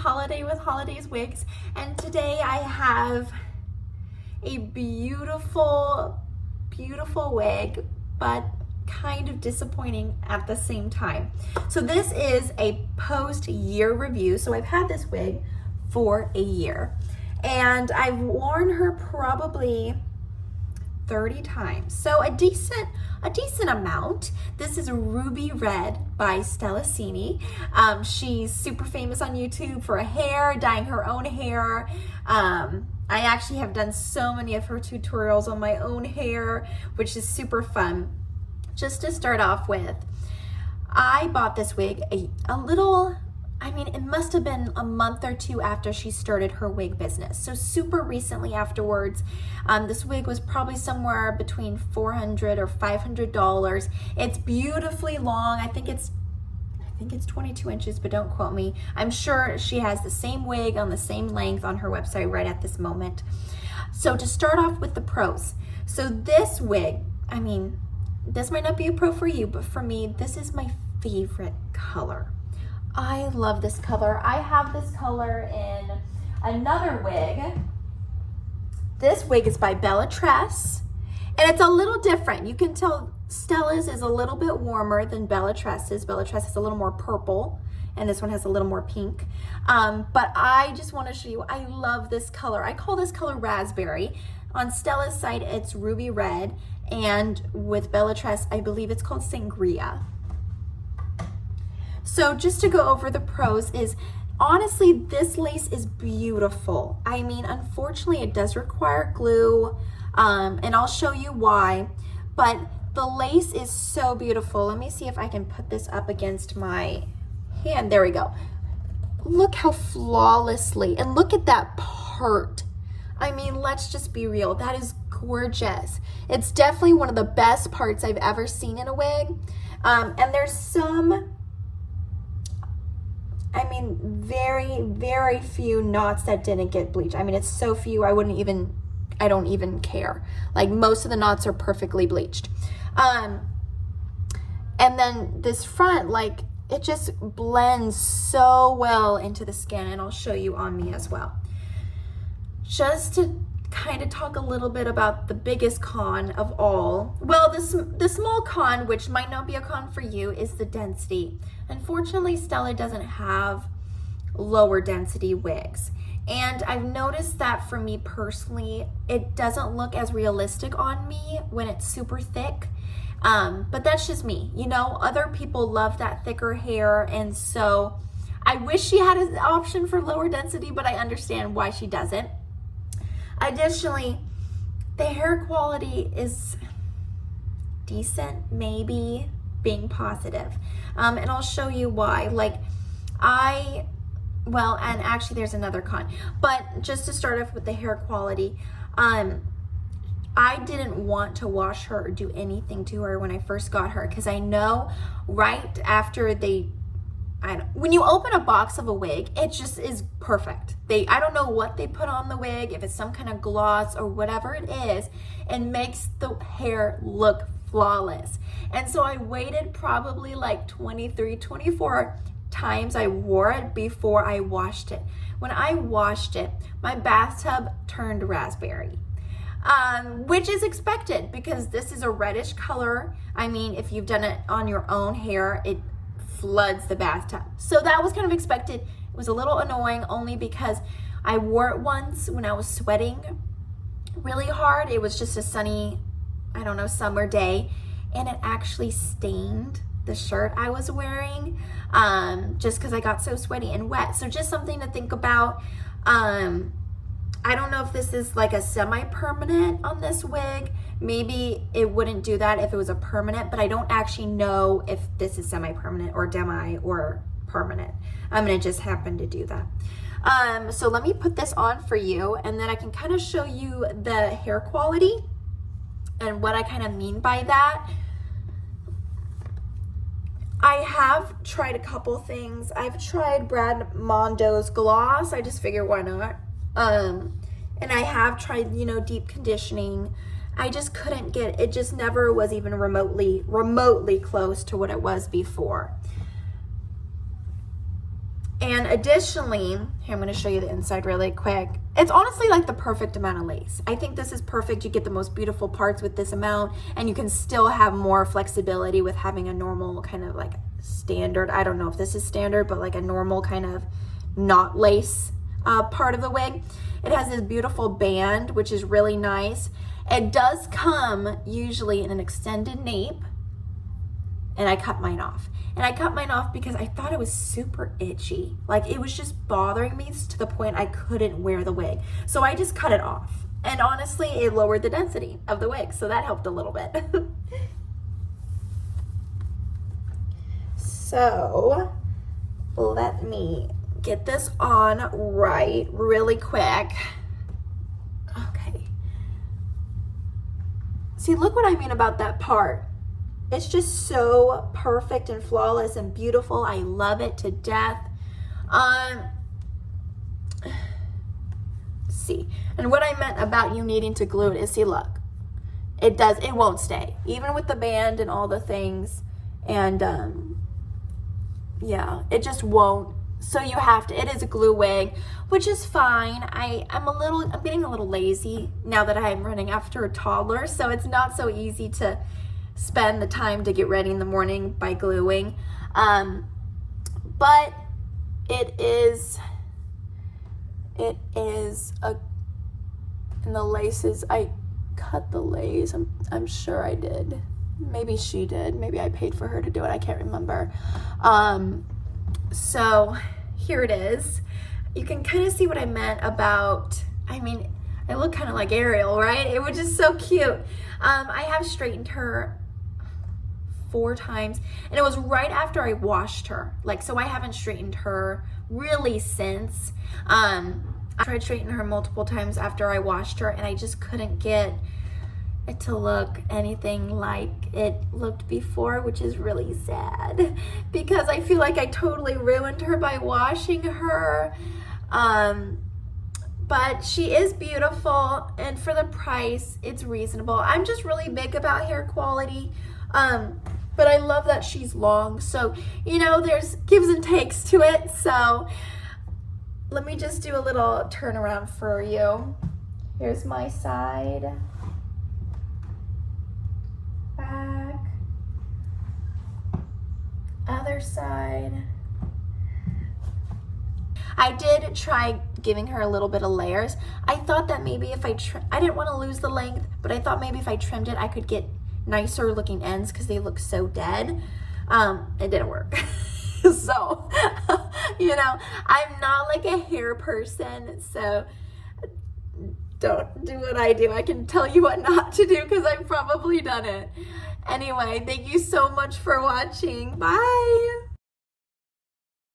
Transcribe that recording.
Holiday with Holidays Wigs, and today I have a beautiful, beautiful wig, but kind of disappointing at the same time. So this is a post-year review. So I've had this wig for a year, and I've worn her probably 30 times, so a decent amount. This is Ruby Red by Stella Cini. She's super famous on YouTube for dyeing her own hair. I actually have done so many of her tutorials on my own hair, which is super fun. Just to start off with, I bought this wig it must have been a month or two after she started her wig business. So super recently afterwards. This wig was probably somewhere between $400 or $500. It's beautifully long. I think it's 22 inches, but don't quote me. I'm sure she has the same wig on the same length on her website right at this moment. So to start off with the pros. So this wig, this might not be a pro for you, but for me, this is my favorite color. I love this color. I have this color in another wig. This wig is by Bella Tress, and it's a little different. You can tell Stella's is a little bit warmer than Bella Tress's. Bella Tress is a little more purple, and this one has a little more pink. But I just want to show you, I love this color. I call this color raspberry. On Stella's site, it's ruby red, and with Bella Tress, I believe it's called sangria. So just to go over the pros is, honestly, this lace is beautiful. Unfortunately, it does require glue, and I'll show you why, but the lace is so beautiful. Let me see if I can put this up against my hand. There we go. Look how flawlessly, and look at that part. Let's just be real. That is gorgeous. It's definitely one of the best parts I've ever seen in a wig. And there's some, very, very few knots that didn't get bleached. It's so few, I don't even care. Like, most of the knots are perfectly bleached. And then this front, it just blends so well into the skin, and I'll show you on me as well. Just to kind of talk a little bit about the biggest con of all. Well, the small con, which might not be a con for you, is the density. Unfortunately, Stella doesn't have lower density wigs. And I've noticed that for me personally, it doesn't look as realistic on me when it's super thick. But that's just me. Other people love that thicker hair, and so I wish she had an option for lower density, but I understand why she doesn't. Additionally, the hair quality is decent, maybe being positive. And I'll show you why. And actually there's another con, but just to start off with the hair quality, I didn't want to wash her or do anything to her when I first got her, because I know right after when you open a box of a wig, it just is perfect. I don't know what they put on the wig, if it's some kind of gloss or whatever it is, it makes the hair look flawless. And so I waited probably 23, 24 times I wore it before I washed it. When I washed it, my bathtub turned raspberry. Which is expected, because this is a reddish color. If you've done it on your own hair, it floods the bathtub. So that was kind of expected. It was a little annoying only because I wore it once when I was sweating really hard. It was just a sunny, summer day, and it actually stained the shirt I was wearing, just because I got so sweaty and wet. So just something to think about. I don't know if this is like a semi-permanent on this wig. Maybe it wouldn't do that if it was a permanent, but I don't actually know if this is semi-permanent or demi or permanent. It just happened to do that. So let me put this on for you, and then I can kind of show you the hair quality and what I kind of mean by that. I have tried a couple things. I've tried Brad Mondo's gloss. I just figured, why not? And I have tried, deep conditioning. I just couldn't it just never was even remotely close to what it was before. And additionally, here, I'm going to show you the inside really quick. It's honestly like the perfect amount of lace. I think this is perfect. You get the most beautiful parts with this amount, and you can still have more flexibility with having a normal kind of like standard, I don't know if this is standard, but like a normal kind of not lace part of the wig. It has this beautiful band, which is really nice. It does come usually in an extended nape, and I cut mine off. And I cut mine off because I thought it was super itchy. Like it was just bothering me to the point I couldn't wear the wig. So I just cut it off. And honestly, it lowered the density of the wig. So that helped a little bit. So let me get this on right really quick. Okay. See, look what I mean about that part. It's just so perfect and flawless and beautiful. I love it to death. See, and what I meant about you needing to glue it is, see, look, it won't stay, even with the band and all the things. And yeah, it just won't. So you have to, it is a glue wig, which is fine. I'm getting a little lazy now that I'm running after a toddler. So it's not so easy to spend the time to get ready in the morning by gluing. But it is and the laces, I cut the lace. I'm sure I did. Maybe she did. Maybe I paid for her to do it. I can't remember. So here it is. You can kind of see what I meant about, I mean, I look kind of like Ariel, right? It was just so cute. I have straightened her 4 times, and it was right after I washed her. Like, so I haven't straightened her really since. I tried straightening her multiple times after I washed her, and I just couldn't get it to look anything like it looked before, which is really sad because I feel like I totally ruined her by washing her. But she is beautiful, and for the price, it's reasonable. I'm just really big about hair quality. But I love that she's long. So, you know, there's gives and takes to it. So let me just do a little turnaround for you. Here's my side. Back. Other side. I did try giving her a little bit of layers. I thought that maybe if I didn't want to lose the length, but I thought maybe if I trimmed it, I could get nicer looking ends because they look so dead. It didn't work. So, you know, I'm not like a hair person, so don't do what I do. I can tell you what not to do because I've probably done it. Anyway, thank you so much for watching. Bye.